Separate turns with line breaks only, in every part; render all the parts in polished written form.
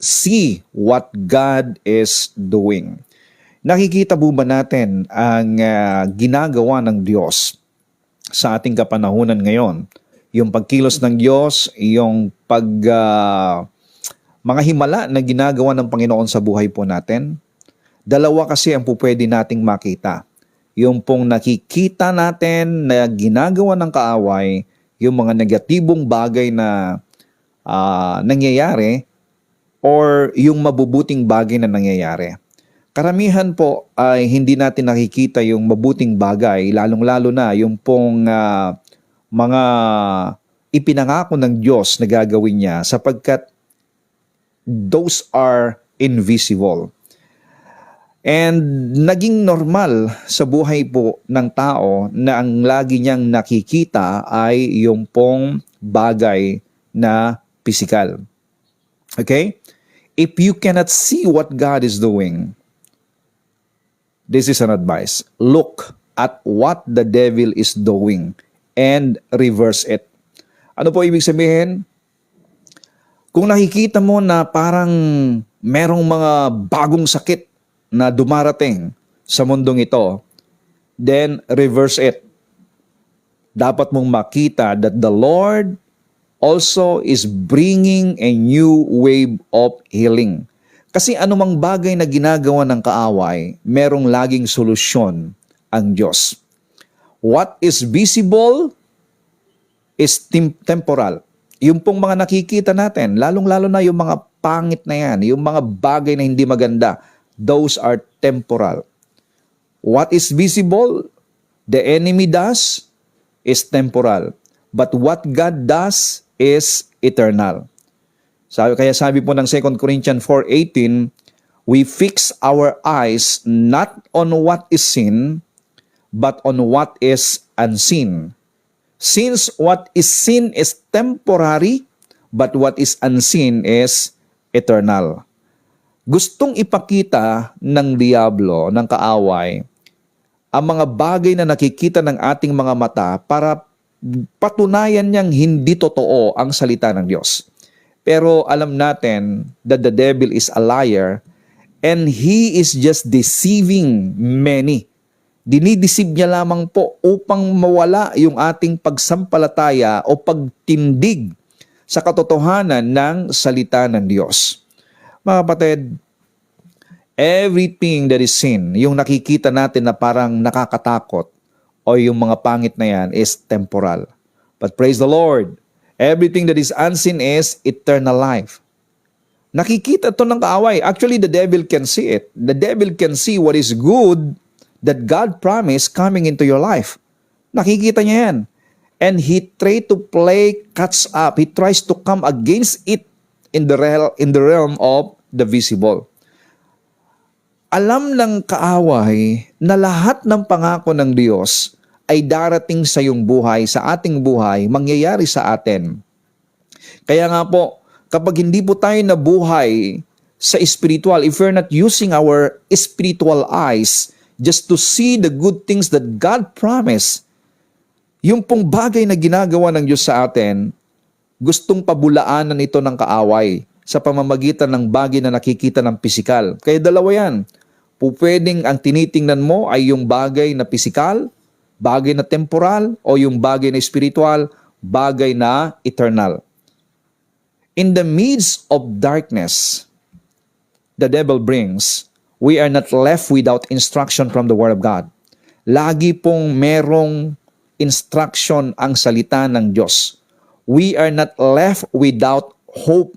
see what God is doing. Nakikita po ba natin ang ginagawa ng Diyos sa ating kapanahunan ngayon? Yung pagkilos ng Diyos, yung mga himala na ginagawa ng Panginoon sa buhay po natin. Dalawa kasi ang pupwede nating makita. Yung pong nakikita natin na ginagawa ng kaaway, yung mga negatibong bagay na nangyayari, or yung mabubuting bagay na nangyayari. Karamihan po ay hindi natin nakikita yung mabuting bagay, lalong-lalo na yung pong mga ipinangako ng Diyos na gagawin niya sapagkat those are invisible. And naging normal sa buhay po ng tao na ang lagi niyang nakikita ay yung pong bagay na pisikal. Okay? If you cannot see what God is doing, this is an advice. Look at what the devil is doing and reverse it. Ano po ibig sabihin? Kung nakikita mo na parang merong mga bagong sakit na dumarating sa mundong ito, then reverse it. Dapat mong makita that the Lord also is bringing a new wave of healing. Kasi anumang bagay na ginagawa ng kaaway, merong laging solusyon ang Diyos. What is visible is temporal. Yung pong mga nakikita natin, lalong-lalo na yung mga pangit na yan, yung mga bagay na hindi maganda, those are temporal. What is visible, the enemy does, is temporal. But what God does is eternal. Kaya sabi po ng 2 Corinthians 4:18, we fix our eyes not on what is seen, but on what is unseen. Since what is seen is temporary, but what is unseen is eternal. Gustong ipakita ng diablo, ng kaaway, ang mga bagay na nakikita ng ating mga mata para patunayan niyang hindi totoo ang salita ng Diyos. Pero alam natin that the devil is a liar and he is just deceiving many. Dinideceive niya lamang po upang mawala yung ating pagsampalataya o pagtindig sa katotohanan ng salita ng Diyos. Mga kapatid, everything that is seen, yung nakikita natin na parang nakakatakot o yung mga pangit na yan is temporal. But praise the Lord, everything that is unseen is eternal life. Nakikita to ng kaaway. Actually, the devil can see it. The devil can see what is good that God promised coming into your life. Nakikita niya yan. And he tries to play catch up. He tries to come against it in the realm of the visible. Alam ng kaaway na lahat ng pangako ng Diyos ay darating sa iyong buhay, sa ating buhay, mangyayari sa atin. Kaya nga po, kapag hindi po tayo nabuhay sa spiritual, if we're not using our spiritual eyes just to see the good things that God promised, yung pong bagay na ginagawa ng Diyos sa atin, gustong pabulaanan ito ng kaaway sa pamamagitan ng bagay na nakikita ng pisikal. Kaya dalawa yan. Pwedeng ang tinitingnan mo ay yung bagay na pisikal, bagay na temporal, o yung bagay na spiritual, bagay na eternal. In the midst of darkness, the devil brings, we are not left without instruction from the Word of God. Lagi pong merong instruction ang salita ng Diyos. We are not left without hope.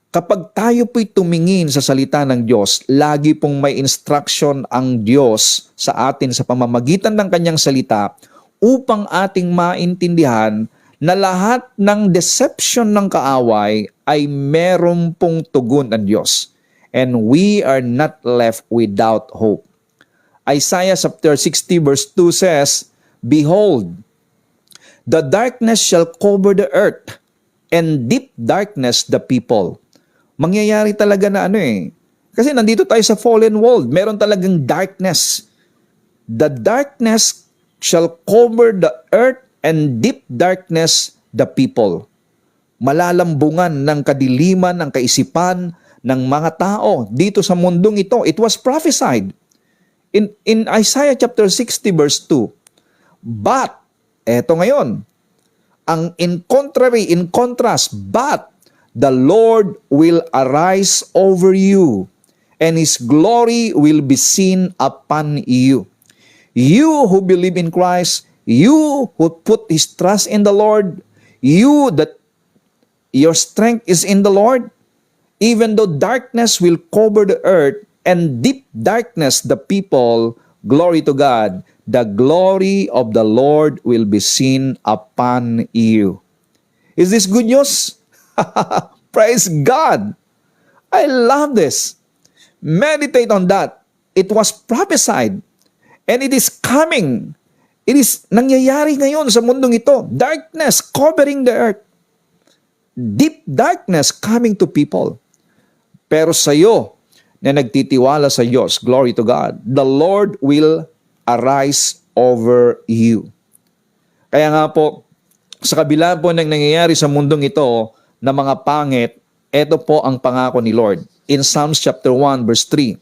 Kapag tayo po'y tumingin sa salita ng Diyos, lagi pong may instruction ang Diyos sa atin sa pamamagitan ng kanyang salita upang ating maintindihan na lahat ng deception ng kaaway ay meron pong tugon ang Diyos. And we are not left without hope. Isaiah chapter 60 verse 2 says, behold, the darkness shall cover the earth, and deep darkness the people. Mangyayari talaga na kasi nandito tayo sa fallen world, meron talagang darkness. The darkness shall cover the earth, and deep darkness the people. malalambungan ng kadiliman ng kaisipan ng mga tao dito sa mundong ito. It was prophesied in Isaiah chapter 60 verse 2. But, eto ngayon, ang in contrast, but the Lord will arise over you, and His glory will be seen upon you. You who believe in Christ, you who put His trust in the Lord, you that your strength is in the Lord, even though darkness will cover the earth and deep darkness the people, glory to God, the glory of the Lord will be seen upon you. Is this good news? Praise God! I love this. Meditate on that. It was prophesied and it is coming. It is nangyayari ngayon sa mundong ito. Darkness covering the earth. Deep darkness coming to people. Pero sa iyo na nagtitiwala sa Diyos, glory to God, the Lord will arise over you. Kaya nga po, sa kabila po ng nangyayari sa mundong ito na mga pangit, ito po ang pangako ni Lord. In Psalms chapter 1 verse 3,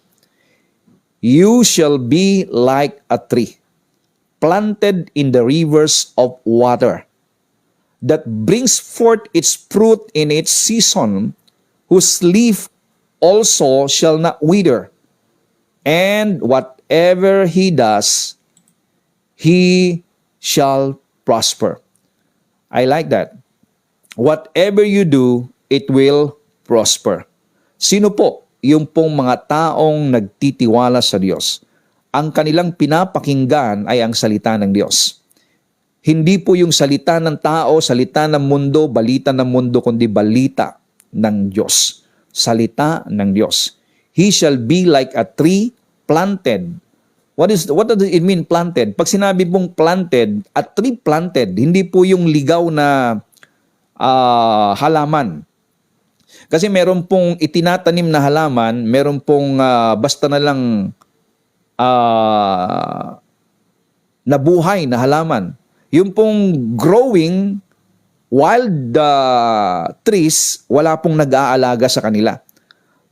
you shall be like a tree planted in the rivers of water that brings forth its fruit in its season, whose leaf also shall not wither, and whatever he does, he shall prosper. I like that. Whatever you do, it will prosper. Sino po yung pong mga taong nagtitiwala sa Diyos? Ang kanilang pinapakinggan ay ang salita ng Diyos. Hindi po yung salita ng tao, salita ng mundo, balita ng mundo, kundi balita ng Diyos. Salita ng Diyos. He shall be like a tree planted. What does it mean planted? Pag sinabi pong planted, a tree planted, hindi po yung ligaw na halaman. Kasi meron pong itinatanim na halaman, meron pong basta na lang nabuhay na halaman. Yung pong growing wild trees, wala pong nag-aalaga sa kanila.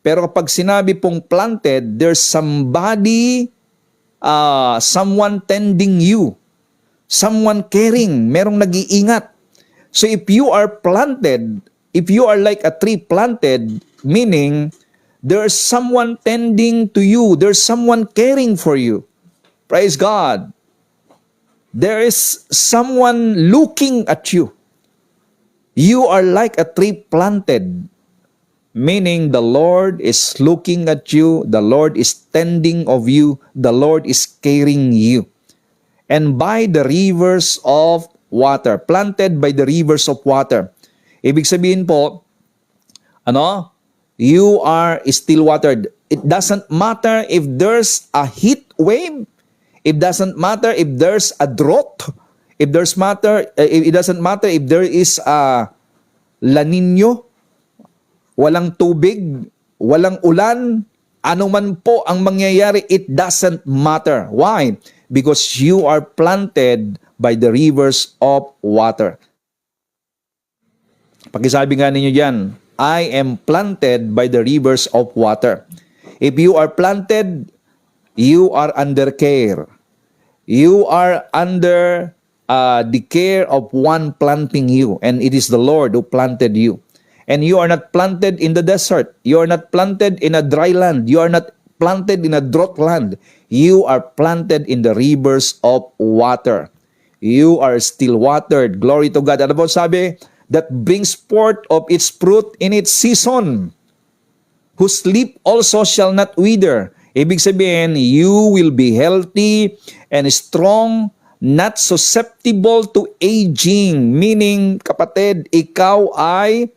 Pero kapag sinabi pong planted, there's somebody, someone tending you, someone caring, merong nag-iingat. So if you are planted, if you are like a tree planted, meaning there's someone tending to you, there's someone caring for you. Praise God. There is someone looking at you. You are like a tree planted, meaning the Lord is looking at you, the Lord is tending of you, the Lord is caring you. And by the rivers of water, planted by the rivers of water. Ibig sabihin po, you are still watered. It doesn't matter if there's a heat wave. It doesn't matter if there's a drought. It doesn't matter if there is a La Nino, walang tubig, walang ulan, ano man po ang mangyayari, it doesn't matter. Why? Because you are planted by the rivers of water. Pakisabi nga ninyo dyan, I am planted by the rivers of water. If you are planted, you are under care. You are under the care of one planting you, and it is the Lord who planted you. And you are not planted in the desert. You are not planted in a dry land. You are not planted in a drought land. You are planted in the rivers of water. You are still watered. Glory to God. Ano po sabi? That brings forth of its fruit in its season, whose leaf also shall not wither. Ibig sabihin, you will be healthy and strong, not susceptible to aging. Meaning, kapatid, ikaw ay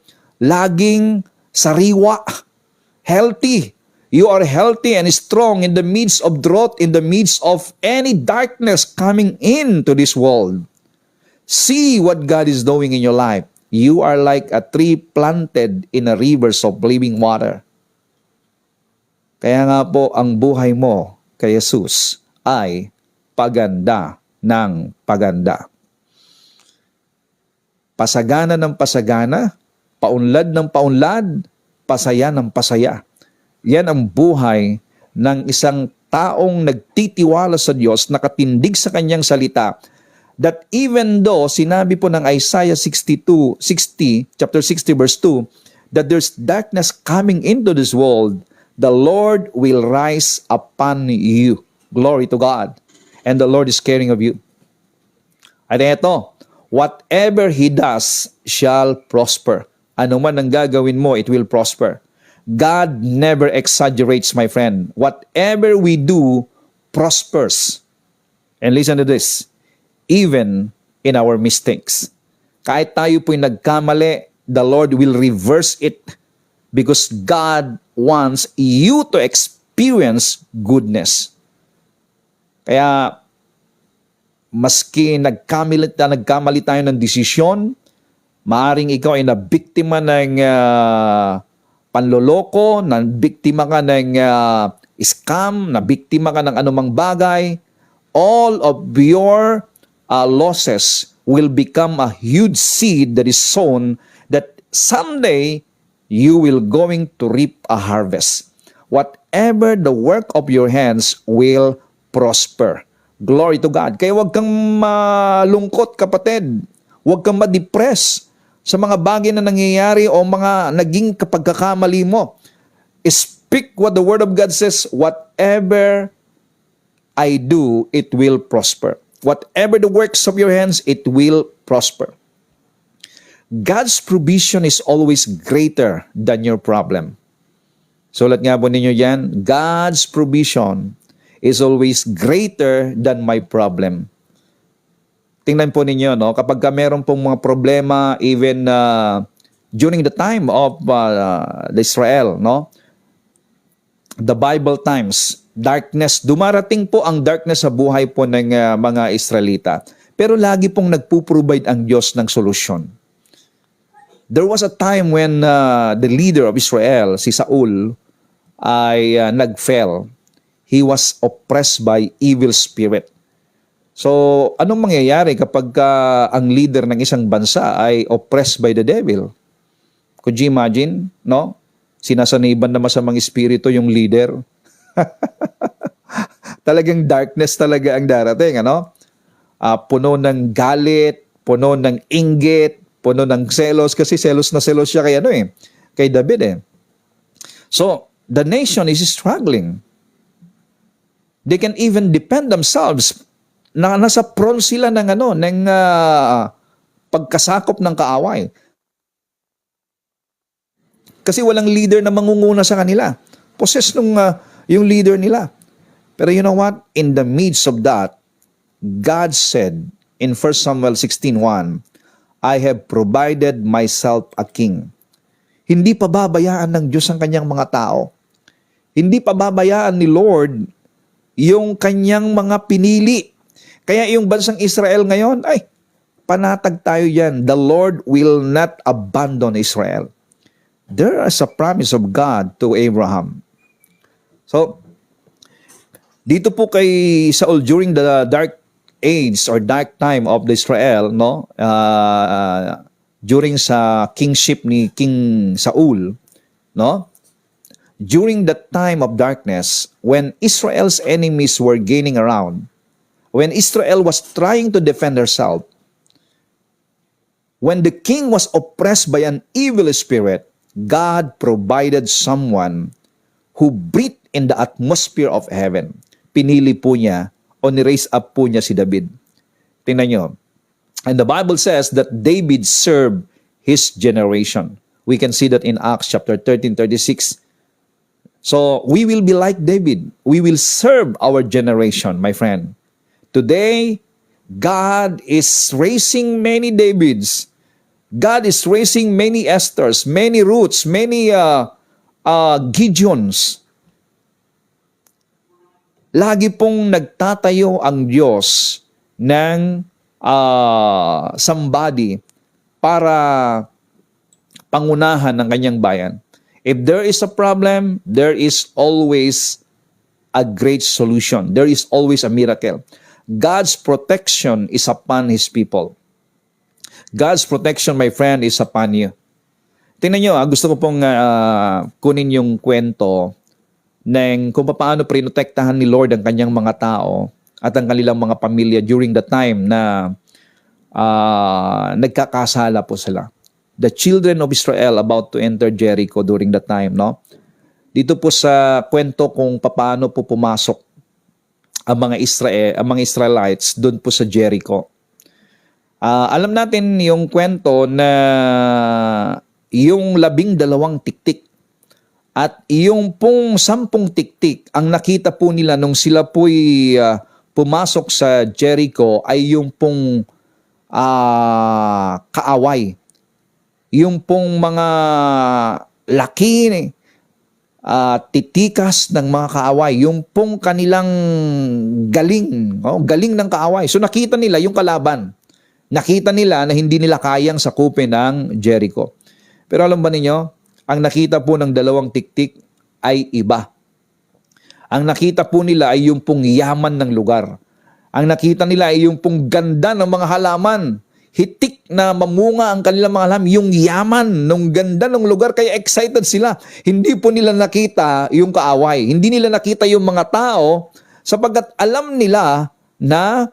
laging sariwa, healthy. You are healthy and strong in the midst of drought, in the midst of any darkness coming into this world. See what God is doing in your life. You are like a tree planted in a rivers of living water. Kaya nga po, ang buhay mo kay Jesus ay paganda ng paganda. Pasagana ng pasagana, paunlad ng paunlad, pasaya ng pasaya. Yan ang buhay ng isang taong nagtitiwala sa Diyos, nakatindig sa kanyang salita, that even though sinabi po ng Isaiah 60, chapter 60 verse 2, that there's darkness coming into this world, the Lord will rise upon you. Glory to God. And the Lord is caring of you. At ito, whatever He does shall prosper. Ano man ang gagawin mo, it will prosper. God never exaggerates, my friend. Whatever we do prospers. And listen to this, even in our mistakes. Kahit tayo po'y nagkamali, the Lord will reverse it because God wants you to experience goodness. Kaya, maski nagkamali tayo ng desisyon, maaring ikaw ay nabiktima ng panloloko, nabiktima ka ng scam, nabiktima ka ng anumang bagay, all of your losses will become a huge seed that is sown that someday you will going to reap a harvest. Whatever the work of your hands will prosper. Glory to God. Kaya huwag kang malungkot, kapatid. Huwag kang ma-depress sa mga bagay na nangyayari o mga naging kapagkakamali mo. Speak what the Word of God says, whatever I do, it will prosper. Whatever the works of your hands, it will prosper. God's provision is always greater than your problem. Sulat nga po ninyo yan, God's provision is always greater than my problem. Tingnan po ninyo, no? Kapag meron pong mga problema, even during the time of the Israel, no? The Bible times, darkness, dumarating po ang darkness sa buhay po ng mga Israelita. Pero lagi pong nagpo-provide ang Diyos ng solusyon. There was a time when the leader of Israel, si Saul, ay nag-fell. He was oppressed by evil spirit. So, anong mangyayari kapag ang leader ng isang bansa ay oppressed by the devil? Could you imagine, no? Sinasaniban na masamang espiritu yung leader. Talagang darkness talaga ang darating, ano? Puno ng galit, puno ng inggit, puno ng selos, kasi selos na selos siya kay David eh. So, the nation is struggling. They can even defend themselves. Nasa prone sila ng pagkasakop ng kaaway. Kasi walang leader na mangunguna sa kanila. Possess yung leader nila. Pero you know what? In the midst of that, God said in 1 Samuel 16:1, I have provided myself a king. Hindi pababayaan ng Diyos ang kanyang mga tao. Hindi pababayaan ni Lord yung kanyang mga pinili. Kaya yung bansang Israel ngayon, ay, panatag tayo yan. The Lord will not abandon Israel. There is a promise of God to Abraham. So, dito po kay Saul during the dark age or dark time of the Israel, no? During sa kingship ni King Saul, no? During that time of darkness, when Israel's enemies were gaining around, when Israel was trying to defend herself, when the king was oppressed by an evil spirit, God provided someone who breathed in the atmosphere of heaven. Pinili po niya o ni-raise up po niya si David. Tingnan nyo. And the Bible says that David served his generation. We can see that in Acts chapter 13:36. So, we will be like David. We will serve our generation, my friend. Today, God is raising many Davids. God is raising many Esthers, many Ruths, many Gideons. Lagi pong nagtatayo ang Diyos ng somebody para pangunahan ng kanyang bayan. If there is a problem, there is always a great solution. There is always a miracle. God's protection is upon His people. God's protection, my friend, is upon you. Tingnan nyo, gusto ko pong kunin yung kwento ng kung paano prinotektahan ni Lord ang kanyang mga tao at ang kanilang mga pamilya during the time na nagkakasala po sila. The children of Israel about to enter Jericho during that time, no? Dito po sa kwento kung paano po pumasok ang mga Israelites doon po sa Jericho. Alam natin yung kwento na yung 12 tiktik at yung pong 10 tiktik, ang nakita po nila nung sila po'y pumasok sa Jericho ay yung pong kaaway. Yung pong mga laki, titikas ng mga kaaway, yung pong kanilang galing, galing ng kaaway. So nakita nila yung kalaban. Nakita nila na hindi nila kayang sakupin ang Jericho. Pero alam ba ninyo, ang nakita po ng 2 tiktik ay iba. Ang nakita po nila ay yung pong yaman ng lugar. Ang nakita nila ay yung pong ganda ng mga halaman. Hitik na mamunga ang kanilang mga halaman. Yung yaman ng ganda ng lugar, kaya excited sila. Hindi po nila nakita yung kaaway. Hindi nila nakita yung mga tao sapagkat alam nila na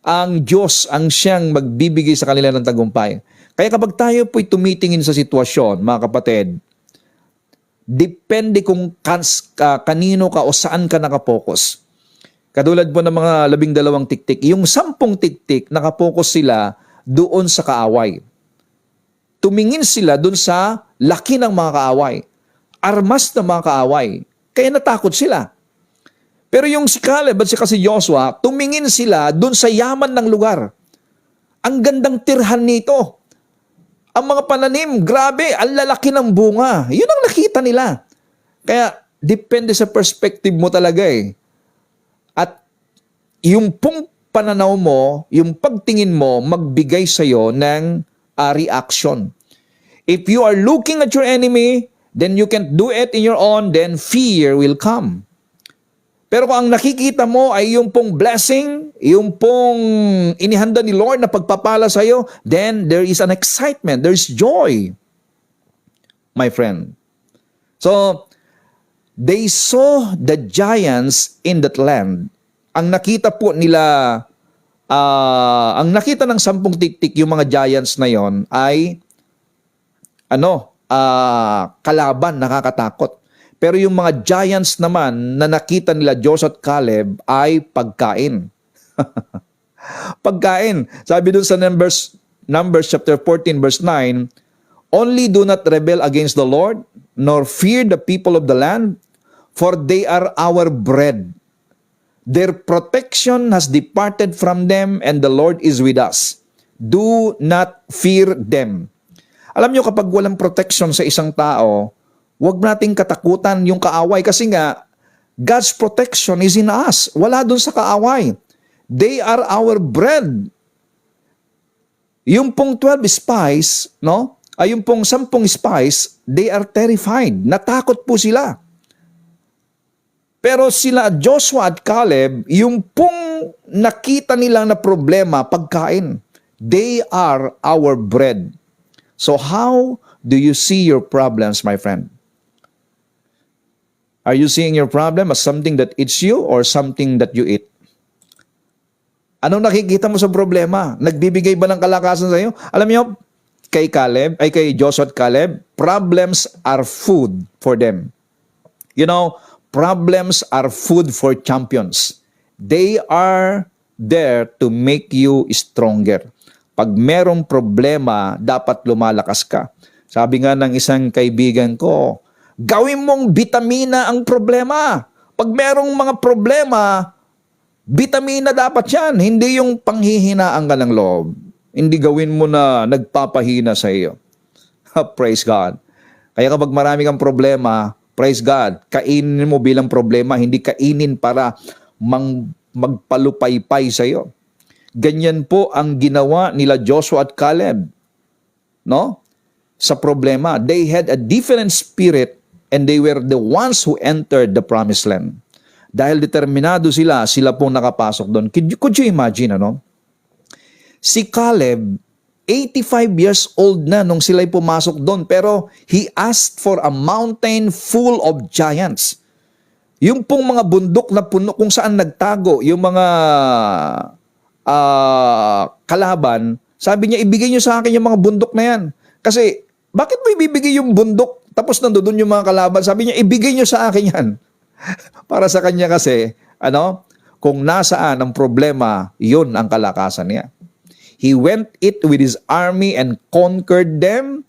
ang Diyos ang siyang magbibigay sa kanila ng tagumpay. Kaya kapag tayo po'y tumitingin sa sitwasyon, mga kapatid, depende kung kanino ka o saan ka nakapokus. Katulad po ng mga 12 tiktik, yung 10 tiktik, nakapokus sila doon sa kaaway. Tumingin sila doon sa laki ng mga kaaway, armas ng mga kaaway, kaya natakot sila. Pero yung si Caleb at si Joshua, tumingin sila doon sa yaman ng lugar. Ang gandang tirhan nito. Ang mga pananim, grabe, ang lalaki ng bunga. Yun ang nakita nila. Kaya, depende sa perspective mo talaga eh. At yung pong pananaw mo, yung pagtingin mo, magbigay sa'yo ng reaction. If you are looking at your enemy, then you can't do it in your own, then fear will come. Pero kung ang nakikita mo ay yung pong blessing, yung pong inihanda ni Lord na pagpapala sa iyo, then there is an excitement, there is joy, my friend. So, they saw the giants in that land. Ang nakita po nila, ang nakita ng 10 tiktik, yung mga giants na yon ay, kalaban, nakakatakot. Pero yung mga giants naman na nakita nila Joshua at Caleb ay pagkain. Pagkain. Sabi dun sa Numbers chapter 14 verse 9, only do not rebel against the Lord, nor fear the people of the land, for they are our bread. Their protection has departed from them, and the Lord is with us. Do not fear them. Alam nyo, kapag walang protection sa isang tao, huwag nating katakutan yung kaaway kasi nga, God's protection is in us. Wala dun sa kaaway. They are our bread. Yung pong 12 spies, no? Ay yung pong 10 spies, they are terrified. Natakot po sila. Pero sila Joshua at Caleb, yung pong nakita nilang na problema, pagkain. They are our bread. So how do you see your problems, my friend? Are you seeing your problem as something that eats you or something that you eat? Anong nakikita mo sa problema? Nagbibigay ba ng kalakasan sa iyo? Alam niyo, kay Joshua at Caleb, problems are food for them. You know, problems are food for champions. They are there to make you stronger. Pag merong problema, dapat lumalakas ka. Sabi nga ng isang kaibigan ko, gawin mong bitamina ang problema. Pag merong mga problema, bitamina dapat yan. Hindi yung panghihinaan ka ng loob. Hindi gawin mo na nagpapahina sa iyo. Praise God. Kaya kapag marami kang problema, praise God, kainin mo bilang problema, hindi kainin para magpalupaypay sa iyo. Ganyan po ang ginawa nila Joshua at Caleb, no? Sa problema. They had a different spirit and they were the ones who entered the promised land. Dahil determinado sila pong nakapasok doon. Could you imagine, ano? Si Caleb, 85 years old na nung sila'y pumasok doon, pero he asked for a mountain full of giants. Yung pong mga bundok na puno kung saan nagtago yung mga kalaban, sabi niya, ibigay niyo sa akin yung mga bundok na yan. Kasi, bakit mo ibibigay yung bundok tapos nandoon yung mga kalaban? Sabi niya, ibigay niyo sa akin yan. Para sa kanya kasi, kung nasaan ang problema, yun ang kalakasan niya. He went it with his army and conquered them.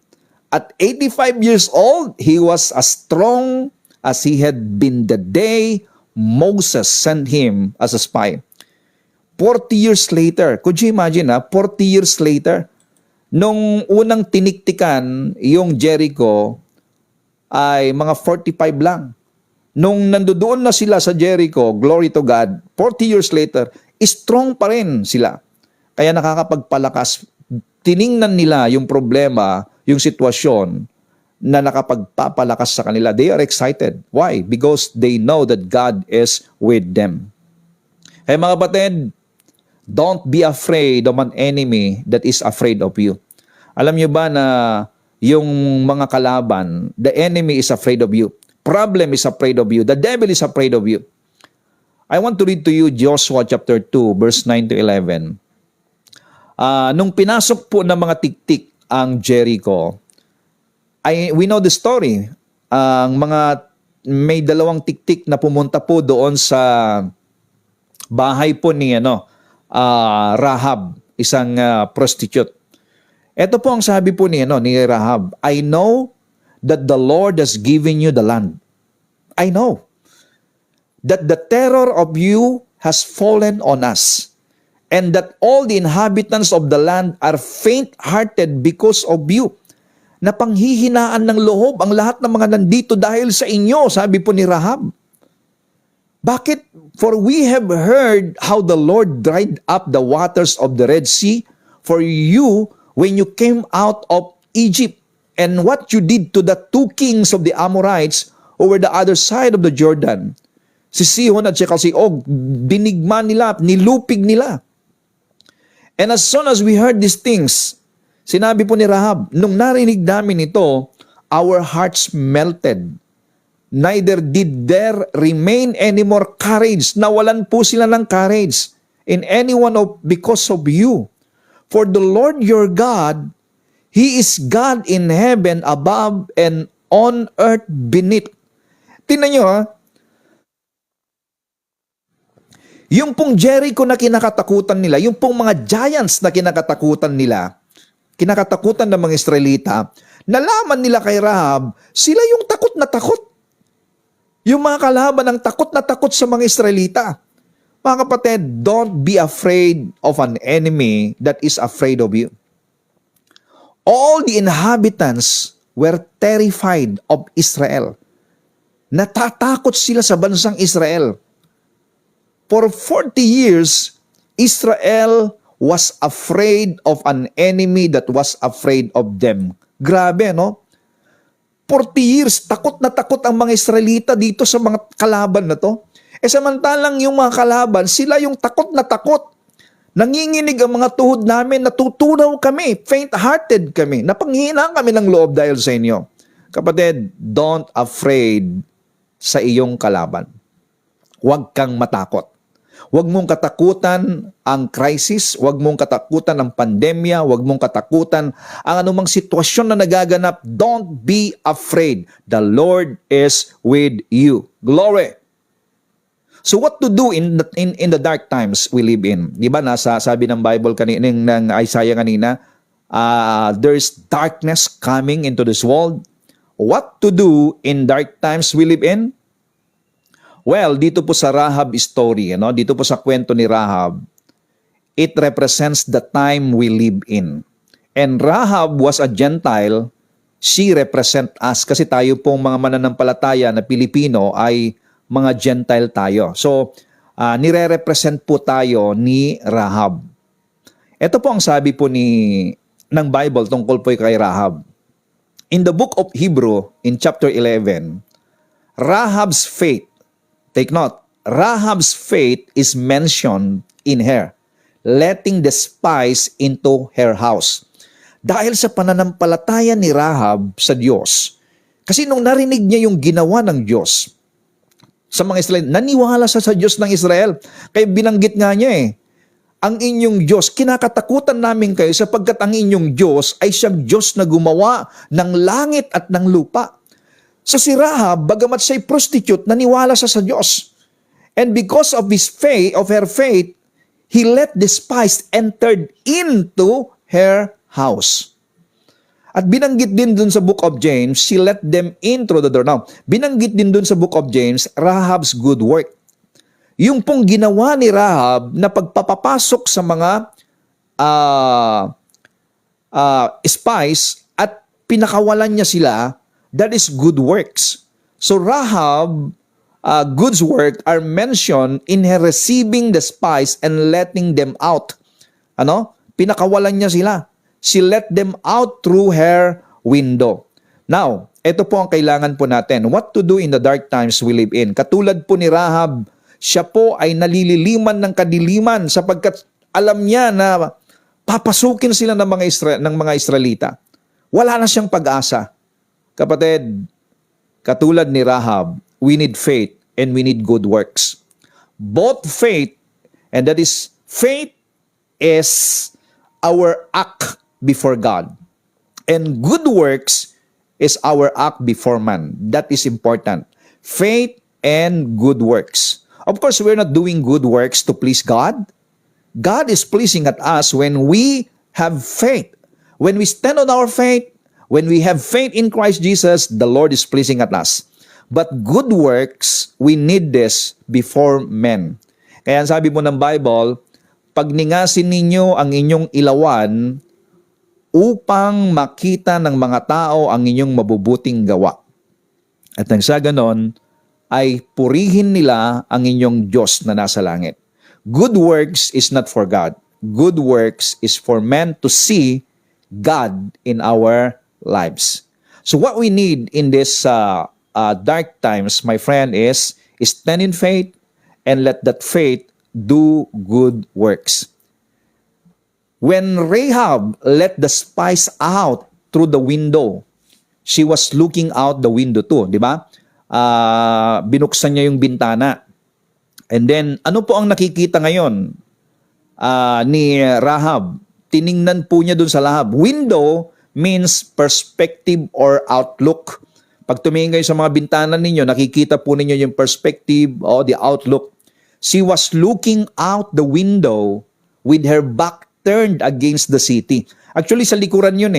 At 85 years old, he was as strong as he had been the day Moses sent him as a spy. 40 years later, could you imagine 40 years later, nung unang tiniktikan yung Jericho ay mga 45 lang. Nung nandoon na sila sa Jericho, glory to God, 40 years later, strong pa rin sila. Kaya nakakapagpalakas, tiningnan nila yung problema, yung sitwasyon na nakapagpapalakas sa kanila. They are excited. Why? Because they know that God is with them. Hey mga kapatid, don't be afraid of an enemy that is afraid of you. Alam niyo ba na yung mga kalaban, the enemy is afraid of you. Problem is afraid of you. The devil is afraid of you. I want to read to you Joshua chapter 2, verse 9 to 11. Nung pinasok po ng mga tiktik ang Jericho, we know the story. Ang may dalawang tiktik na pumunta po doon sa bahay po ni Rahab, isang prostitute. Ito po ang sabi po ni Rahab, I know that the Lord has given you the land. I know that the terror of you has fallen on us, and that all the inhabitants of the land are faint-hearted because of you. Napanghihinaan ng loob ang lahat ng mga nandito dahil sa inyo, sabi po ni Rahab. Bakit? For we have heard how the Lord dried up the waters of the Red Sea for you when you came out of Egypt, and what you did to the two kings of the Amorites who were the other side of the Jordan. Si Sihon at si Og, binigma nila, nilupig nila. And as soon as we heard these things, sinabi po ni Rahab, nung narinig namin ito, our hearts melted. Neither did there remain any more courage. Nawalan po sila ng courage in anyone because of you. For the Lord your God, He is God in heaven above and on earth beneath. Tingnan nyo yung pong Jericho na kinakatakutan nila, yung pong mga giants na kinakatakutan nila, kinakatakutan ng mga Israelita, nalaman nila kay Rahab, sila yung takot na takot. Yung mga kalaban ang takot na takot sa mga Israelita. Mga kapatid, don't be afraid of an enemy that is afraid of you. All the inhabitants were terrified of Israel. Natatakot sila sa bansang Israel. For 40 years, Israel was afraid of an enemy that was afraid of them. Grabe, 40 years, takot na takot ang mga Israelita dito sa mga kalaban na to. Samantalang yung mga kalaban, sila yung takot na takot. Nanginginig ang mga tuhod namin, natutunaw kami, faint-hearted kami, napanghina kami ng loob dahil sa inyo. Kapatid, don't afraid sa iyong kalaban. Huwag kang matakot. Huwag mong katakutan ang crisis, huwag mong katakutan ang pandemya, huwag mong katakutan ang anumang sitwasyon na nagaganap. Don't be afraid. The Lord is with you. Glory! So what to do in the dark times we live in? Di ba nasa sabi ng Bible kanina, ng Isaiah kanina, there's darkness coming into this world. What to do in dark times we live in? Well, dito po sa Rahab story, dito po sa kwento ni Rahab, it represents the time we live in. And Rahab was a Gentile, she represent us. Kasi tayo pong mga mananampalataya na Pilipino ay mga Gentile tayo. So, nire-represent po tayo ni Rahab. Ito po ang sabi po ng Bible tungkol po kay Rahab. In the book of Hebrew, in chapter 11, Rahab's faith, take note, Rahab's faith is mentioned in her, letting the spies into her house. Dahil sa pananampalataya ni Rahab sa Diyos. Kasi nung narinig niya yung ginawa ng Diyos sa mga Israel, naniwala sa Diyos ng Israel. Kaya binanggit nga niya ang inyong Diyos, kinakatakutan namin kayo sapagkat ang inyong Diyos ay siyang Diyos na gumawa ng langit at ng lupa. So si Rahab, bagamat siya'y prostitute, naniwala sa Diyos. And because of her faith, he let the spies entered into her house. At binanggit din dun sa book of James, she let them in through the door. Now, binanggit din dun sa book of James, Rahab's good work. Yung pong ginawa ni Rahab na pagpapapasok sa mga spies at pinakawalan niya sila, that is good works. So Rahab, good work are mentioned in her receiving the spies and letting them out. Pinakawalan niya sila. She let them out through her window. Now, ito po ang kailangan po natin. What to do in the dark times we live in? Katulad po ni Rahab, siya po ay nalililiman ng kadiliman sapagkat alam niya na papasukin sila ng mga Israelita. Wala na siyang pag-asa. Kapatid, katulad ni Rahab, we need faith and we need good works. Both faith, and that is, faith is our act before God. And good works is our act before man. That is important. Faith and good works. Of course, we're not doing good works to please God. God is pleasing at us when we have faith. When we stand on our faith, when we have faith in Christ Jesus, the Lord is pleasing at us. But good works, we need this before men. Kaya sabi mo ng Bible, pagningasin ninyo ang inyong ilawan upang makita ng mga tao ang inyong mabubuting gawa. At nang sa ganon, ay purihin nila ang inyong Diyos na nasa langit. Good works is not for God. Good works is for men to see God in our lives. So what we need in this dark times, my friend, is stand in faith and let that faith do good works. When Rahab let the spies out through the window, she was looking out the window too, di ba? Binuksan niya yung bintana. And then, ano po ang nakikita ngayon ni Rahab? Tiningnan po niya dun sa Rahab. Window means perspective or outlook. Pag tumingin kayo sa mga bintana ninyo, nakikita po ninyo yung perspective o the outlook. She was looking out the window with her back turned against the city. Actually, sa likuran yun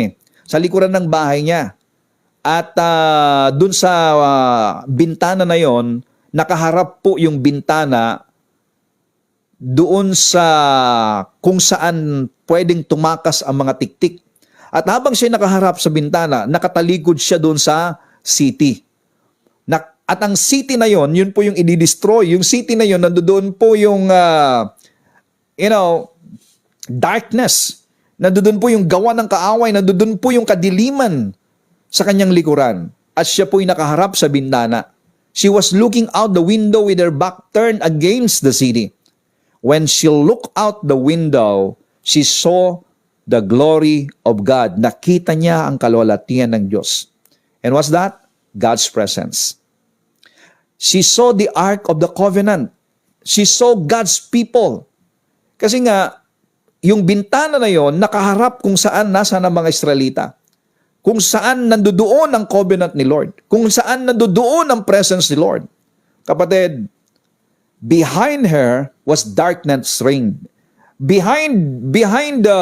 Sa likuran ng bahay niya. At dun sa bintana na yon, nakaharap po yung bintana doon sa kung saan pwedeng tumakas ang mga tiktik. At habang siya nakaharap sa bintana, nakatalikod siya doon sa city. At ang city na yon, yun po yung i-destroy. Yung city na yon, nandoon po yung, darkness. Nandoon po yung gawa ng kaaway. Nandoon po yung kadiliman sa kanyang likuran. At siya po'y nakaharap sa bintana. She was looking out the window with her back turned against the city. When she looked out the window, she saw the glory of God. Nakita niya ang kalwalhatian ng Diyos. And what's that? God's presence. She saw the Ark of the Covenant. She saw God's people. Kasi nga, yung bintana na yon nakaharap kung saan nasa ng mga Israelita. Kung saan nandoon ang covenant ni Lord. Kung saan nandoon ang presence ni Lord. Kapatid, behind her was darkness reigned. Behind the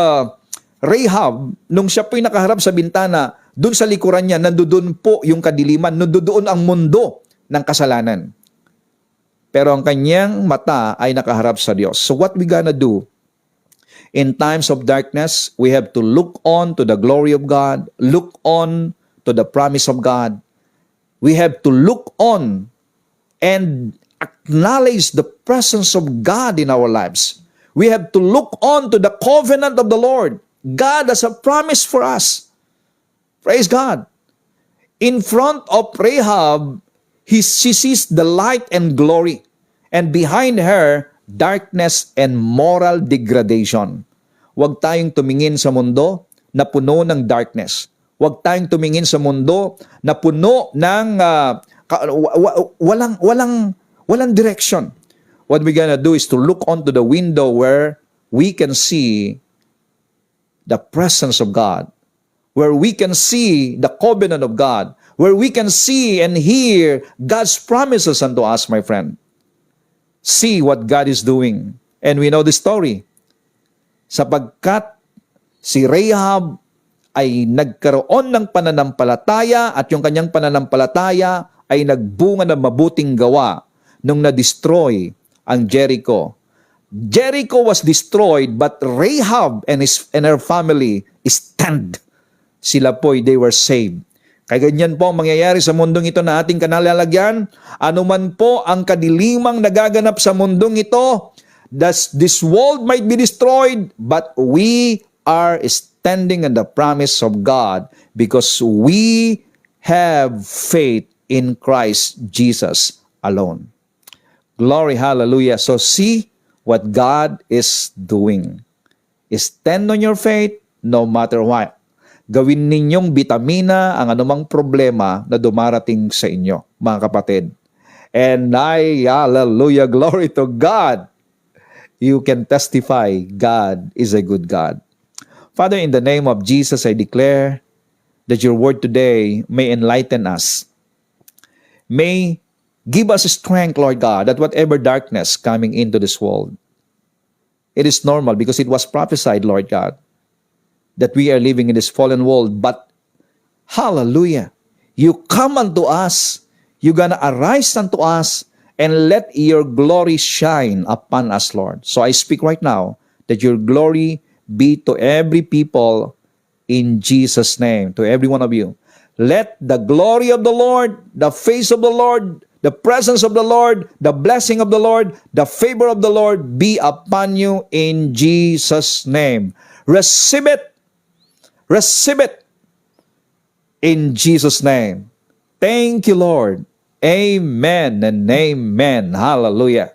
Rahab, nung siya po'y nakaharap sa bintana, doon sa likuran niya, nandoon po yung kadiliman, nandoon ang mundo ng kasalanan. Pero ang kanyang mata ay nakaharap sa Diyos. So what we gonna do? In times of darkness, we have to look on to the glory of God, look on to the promise of God. We have to look on and acknowledge the presence of God in our lives. We have to look on to the covenant of the Lord. God has a promise for us. Praise God. In front of Rahab, she sees the light and glory. And behind her, darkness and moral degradation. Huwag tayong tumingin sa mundo na puno ng darkness. Huwag tayong tumingin sa mundo na puno ng walang direction. What we're gonna do is to look onto the window where we can see the presence of God, where we can see the covenant of God, where we can see and hear God's promises unto us, my friend. See what God is doing. And we know the story. Sapagkat si Rahab ay nagkaroon ng pananampalataya at yung kanyang pananampalataya ay nagbunga ng mabuting gawa nung na-destroy ang Jericho. Jericho was destroyed but Rahab and her family stand. Sila po, they were saved. Kaya ganyan po ang mangyayari sa mundong ito na ating kanalalagyan. Anuman po ang kadilimang nagaganap sa mundong ito, this world might be destroyed, but we are standing in the promise of God because we have faith in Christ Jesus alone. Glory, hallelujah. So see what God is doing. Stand on your faith no matter what. Gawin ninyong bitamina ang anumang problema na dumarating sa inyo, mga kapatid. And hallelujah, glory to God. You can testify God is a good God. Father, in the name of Jesus, I declare that your word today may enlighten us. May give us strength, Lord God, that whatever darkness coming into this world, it is normal because it was prophesied, Lord God, that we are living in this fallen world. But, hallelujah, you come unto us, you're gonna arise unto us, and let your glory shine upon us, Lord. So I speak right now that your glory be to every people in Jesus' name, to every one of you. Let the glory of the Lord, the face of the Lord, the presence of the Lord, the blessing of the Lord, the favor of the Lord be upon you in Jesus' name. Receive it. Receive it in Jesus' name. Thank you, Lord. Amen and amen. Hallelujah.